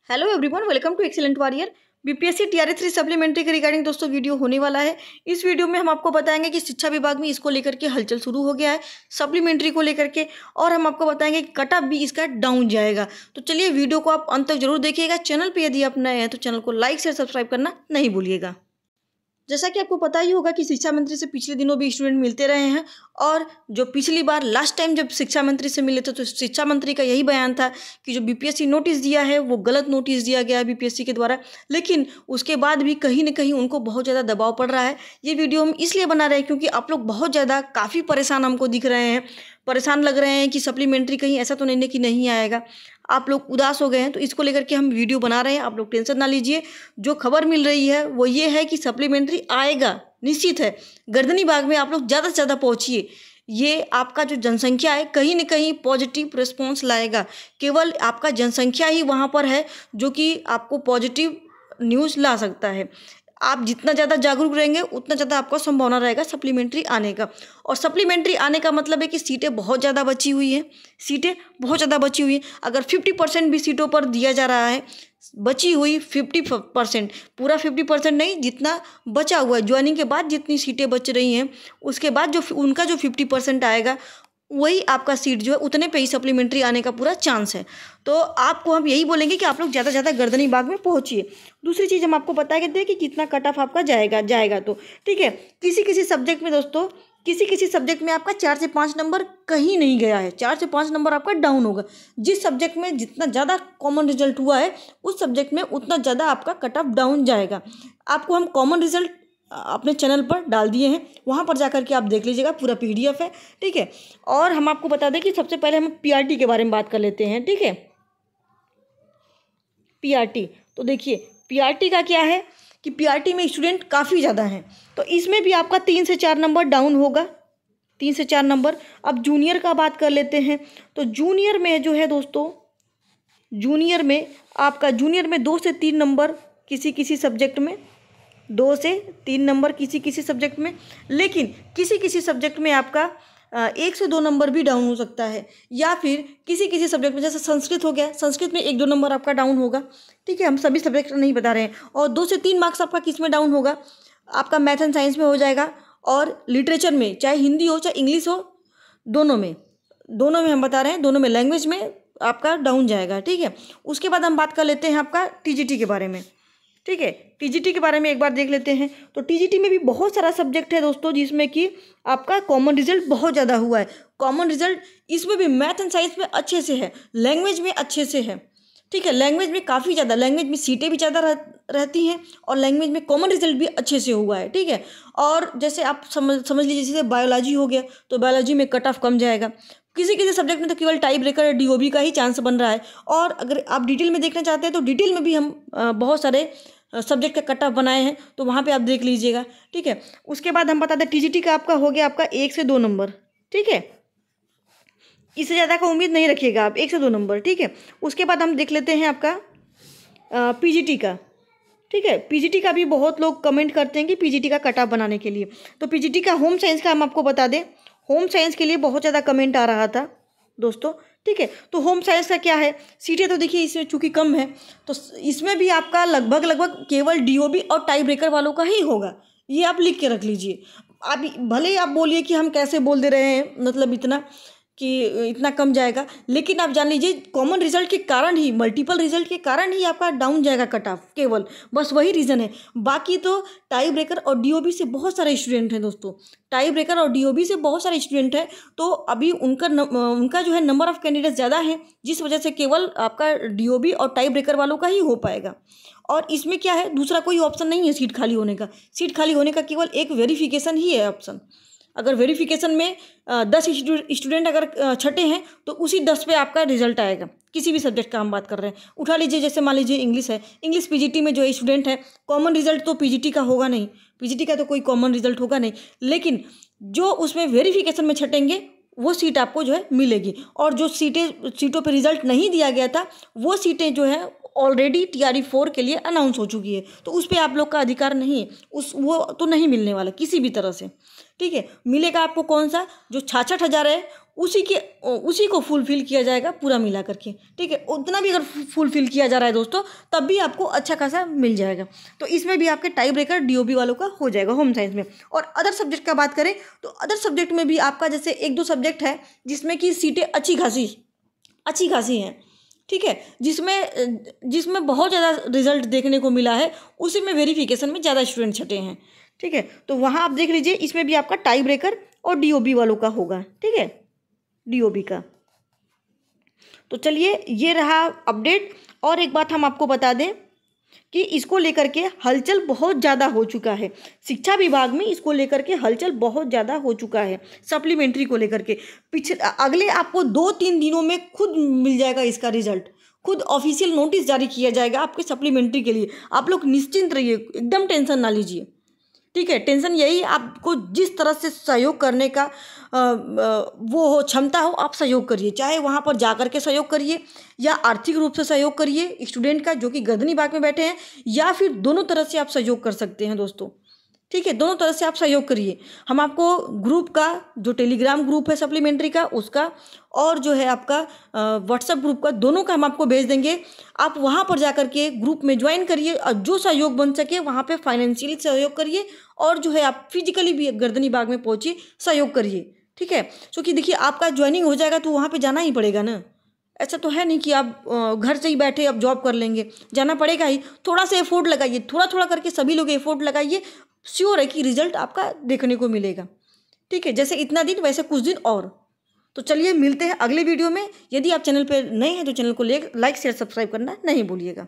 Hello everyone, welcome to Excellent Warrior. BPSC TRE 3 supplementary के regarding दोस्तों video होने वाला है। इस वीडियो में हम आपको बताएंगे कि शिक्षा विभाग में इसको लेकर के हलचल शुरू हो गया है सप्लीमेंट्री को लेकर के, और हम आपको बताएंगे कि कट ऑफ भी इसका डाउन जाएगा। तो चलिए वीडियो को आप अंत तक जरूर देखिएगा। चैनल पर यदि आप नए हैं तो चैनल को लाइक शेयर सब्सक्राइब करना नहीं भूलिएगा। जैसा कि आपको पता ही होगा कि शिक्षा मंत्री से पिछले दिनों भी स्टूडेंट मिलते रहे हैं, और जो पिछली बार लास्ट टाइम जब शिक्षा मंत्री से मिले थे तो शिक्षा मंत्री का यही बयान था कि जो बीपीएससी नोटिस दिया है वो गलत नोटिस दिया गया है बीपीएससी के द्वारा। लेकिन उसके बाद भी कहीं ना कहीं उनको बहुत ज़्यादा दबाव पड़ रहा है। ये वीडियो हम इसलिए बना रहे हैं क्योंकि आप लोग बहुत ज़्यादा काफ़ी परेशान हमको दिख रहे हैं, परेशान लग रहे हैं कि सप्लीमेंट्री कहीं ऐसा तो नहीं है कि नहीं आएगा। आप लोग उदास हो गए हैं, तो इसको लेकर के हम वीडियो बना रहे हैं। आप लोग टेंशन ना लीजिए। जो खबर मिल रही है वो ये है कि सप्लीमेंट्री आएगा, निश्चित है। गर्दनी बाग में आप लोग ज़्यादा से ज़्यादा पहुँचिए। ये आपका जो जनसंख्या है कहीं न कहीं पॉजिटिव रिस्पॉन्स लाएगा। केवल आपका जनसंख्या ही वहाँ पर है जो कि आपको पॉजिटिव न्यूज़ ला सकता है। आप जितना ज़्यादा जागरूक रहेंगे उतना ज़्यादा आपका संभावना रहेगा सप्लीमेंट्री आने का। और सप्लीमेंट्री आने का मतलब है कि सीटें बहुत ज़्यादा बची हुई हैं, सीटें बहुत ज़्यादा बची हुई हैं। अगर 50% भी सीटों पर दिया जा रहा है, बची हुई 50%, पूरा 50% नहीं, जितना बचा हुआ है ज्वाइनिंग के बाद जितनी सीटें बच रही हैं उसके बाद जो उनका जो 50% आएगा वही आपका सीट जो है उतने पे ही सप्लीमेंट्री आने का पूरा चांस है। तो आपको हम यही बोलेंगे कि आप लोग ज़्यादा से ज़्यादा गर्दनी बाग में पहुंचिए। दूसरी चीज़ हम आपको बता के दें कि कितना कट ऑफ आपका जाएगा तो ठीक है। किसी सब्जेक्ट में दोस्तों, किसी सब्जेक्ट में आपका 4 से 5 नंबर कहीं नहीं गया है, 4 से 5 नंबर आपका डाउन होगा। जिस सब्जेक्ट में जितना ज़्यादा कॉमन रिजल्ट हुआ है उस सब्जेक्ट में उतना ज़्यादा आपका कट ऑफ डाउन जाएगा। आपको हम कॉमन रिजल्ट अपने चैनल पर डाल दिए हैं, वहाँ पर जाकर के आप देख लीजिएगा, पूरा पीडीएफ है, ठीक है। और हम आपको बता दें कि सबसे पहले हम पीआरटी के बारे में बात कर लेते हैं, ठीक है। पीआरटी तो देखिए, पीआरटी का क्या है कि पीआरटी में स्टूडेंट काफ़ी ज़्यादा हैं, तो इसमें भी आपका 3 से 4 नंबर डाउन होगा, 3 से 4 नंबर। अब जूनियर का बात कर लेते हैं, तो जूनियर में जो है दोस्तों, जूनियर में 2 से 3 नंबर किसी सब्जेक्ट में, 2 से 3 नंबर किसी सब्जेक्ट में। लेकिन किसी सब्जेक्ट में आपका 1 से 2 नंबर भी डाउन हो सकता है, या फिर किसी सब्जेक्ट में, जैसे संस्कृत हो गया, संस्कृत में 1-2 नंबर आपका डाउन होगा, ठीक है। हम सभी सब्जेक्ट नहीं बता रहे हैं। और 2 से 3 मार्क्स आपका किस में डाउन होगा, आपका मैथ एंड साइंस में हो जाएगा, और लिटरेचर में, चाहे हिंदी हो चाहे इंग्लिश हो, दोनों में हम बता रहे हैं, दोनों में लैंग्वेज में आपका डाउन जाएगा, ठीक है। उसके बाद हम बात कर लेते हैं आपका टीजीटी के बारे में, ठीक है। टीजीटी के बारे में एक बार देख लेते हैं। तो टीजीटी में भी बहुत सारा सब्जेक्ट है दोस्तों जिसमें कि आपका कॉमन रिजल्ट बहुत ज़्यादा हुआ है। कॉमन रिजल्ट इसमें भी मैथ एंड साइंस में अच्छे से है, लैंग्वेज में अच्छे से है, ठीक है। लैंग्वेज में काफ़ी ज़्यादा, लैंग्वेज में सीटें भी ज़्यादा रहती हैं, और लैंग्वेज में कॉमन रिजल्ट भी अच्छे से हुआ है, ठीक है। और जैसे आप समझ लीजिए, जैसे बायोलॉजी हो गया तो बायोलॉजी में कट ऑफ कम जाएगा। किसी सब्जेक्ट में तो केवल टाई ब्रेकर डीओबी का ही चांस बन रहा है। और अगर आप डिटेल में देखना चाहते हैं तो डिटेल में भी हम बहुत सारे सब्जेक्ट का कट ऑफ बनाए हैं, तो वहाँ पे आप देख लीजिएगा, ठीक है। उसके बाद हम बता दें टीजीटी का आपका हो गया आपका 1 से 2 नंबर, ठीक है। इससे ज़्यादा का उम्मीद नहीं रखिएगा आप, 1 से 2 नंबर, ठीक है। उसके बाद हम देख लेते हैं आपका पीजीटी का, ठीक है। पीजीटी का भी बहुत लोग कमेंट करते हैं कि पीजीटी का कट ऑफ बनाने के लिए, तो पीजीटी का होम साइंस का हम आपको बता दें, होम साइंस के लिए बहुत ज़्यादा कमेंट आ रहा था दोस्तों, ठीक है। तो होम साइंस का क्या है, सीटें तो देखिए इसमें चूँकि कम है, तो इसमें भी आपका लगभग केवल डीओबी और टाई ब्रेकर वालों का ही होगा। ये आप लिख के रख लीजिए। आप भले ही आप बोलिए कि हम कैसे बोल दे रहे हैं, मतलब इतना कम जाएगा, लेकिन आप जान लीजिए कॉमन रिजल्ट के कारण ही, मल्टीपल रिजल्ट के कारण ही आपका डाउन जाएगा कट ऑफ, केवल बस वही रीज़न है। बाकी तो टाई ब्रेकर और डीओबी से बहुत सारे स्टूडेंट हैं दोस्तों, टाई ब्रेकर और डीओबी से बहुत सारे स्टूडेंट हैं, तो अभी उनका जो है नंबर ऑफ़ कैंडिडेट्स ज़्यादा है, जिस वजह से केवल आपका डीओबी और टाई ब्रेकर वालों का ही हो पाएगा। और इसमें क्या है, दूसरा कोई ऑप्शन नहीं है सीट खाली होने का। सीट खाली होने का केवल एक वेरिफिकेशन ही है ऑप्शन। अगर वेरिफिकेशन में 10 स्टूडेंट अगर छठे हैं तो उसी 10 पे आपका रिजल्ट आएगा। किसी भी सब्जेक्ट का हम बात कर रहे हैं, उठा लीजिए, जैसे मान लीजिए इंग्लिश है, इंग्लिश पीजीटी में जो स्टूडेंट है, कॉमन रिजल्ट तो पीजीटी का होगा नहीं, पीजीटी का तो कोई कॉमन रिजल्ट होगा नहीं, लेकिन जो उसमें वेरिफिकेशन में छटेंगे वो सीट आपको जो है मिलेगी। और जो सीटों पर रिजल्ट नहीं दिया गया था वो सीटें जो है ऑलरेडी TRE 4 के लिए अनाउंस हो चुकी है, तो उस पर आप लोग का अधिकार नहीं है, वो तो नहीं मिलने वाला किसी भी तरह से। ठीक है, मिलेगा आपको कौन सा, जो 66,000 है उसी को फुलफिल किया जाएगा पूरा मिला करके। ठीक है, उतना भी अगर फुलफिल किया जा रहा है दोस्तों तब भी आपको अच्छा खासा मिल जाएगा। तो इसमें भी आपके टाई ब्रेकर DOB वालों का हो जाएगा होम साइंस में। और अदर सब्जेक्ट का बात करें तो अदर सब्जेक्ट में भी आपका जैसे 1-2 सब्जेक्ट है जिसमें कि सीटें अच्छी खासी हैं। ठीक है, जिसमें बहुत ज़्यादा रिजल्ट देखने को मिला है, उसी में वेरिफिकेशन में ज़्यादा स्टूडेंट छटे हैं। ठीक है, तो वहाँ आप देख लीजिए, इसमें भी आपका टाई ब्रेकर और DOB वालों का होगा। ठीक है, DOB का। तो चलिए, ये रहा अपडेट। और एक बात हम आपको बता दें कि इसको लेकर के हलचल बहुत ज़्यादा हो चुका है, शिक्षा विभाग में इसको लेकर के हलचल बहुत ज़्यादा हो चुका है, सप्लीमेंट्री को लेकर के। अगले आपको 2-3 दिनों में खुद मिल जाएगा इसका रिजल्ट, खुद ऑफिशियल नोटिस जारी किया जाएगा आपके सप्लीमेंट्री के लिए। आप लोग निश्चिंत रहिए, एकदम टेंशन ना लीजिए। ठीक है, टेंशन यही, आपको जिस तरह से सहयोग करने का वो हो, क्षमता हो, आप सहयोग करिए। चाहे वहाँ पर जा कर के सहयोग करिए या आर्थिक रूप से सहयोग करिए स्टूडेंट का जो कि गर्दनी बाग में बैठे हैं, या फिर दोनों तरह से आप सहयोग कर सकते हैं दोस्तों। ठीक है, दोनों तरह से आप सहयोग करिए। हम आपको ग्रुप का, जो टेलीग्राम ग्रुप है सप्लीमेंट्री का, उसका, और जो है आपका व्हाट्सएप ग्रुप का, दोनों का हम आपको भेज देंगे। आप वहाँ पर जा कर के ग्रुप में ज्वाइन करिए और जो सहयोग बन सके वहाँ पे फाइनेंशियली सहयोग करिए, और जो है आप फिजिकली भी गर्दनी बाग में पहुँचिए, सहयोग करिए। ठीक है, क्योंकि देखिए आपका ज्वाइनिंग हो जाएगा तो वहाँ पर जाना ही पड़ेगा ना। ऐसा तो है नहीं कि आप घर से ही बैठे अब जॉब कर लेंगे, जाना पड़ेगा ही। थोड़ा सा एफोर्ट लगाइए, थोड़ा करके सभी लोग एफोर्ट लगाइए, श्योर है कि रिजल्ट आपका देखने को मिलेगा। ठीक है, जैसे इतना दिन वैसे कुछ दिन और। तो चलिए, मिलते हैं अगले वीडियो में। यदि आप चैनल पर नए हैं तो चैनल को लाइक शेयर सब्सक्राइब करना नहीं भूलिएगा।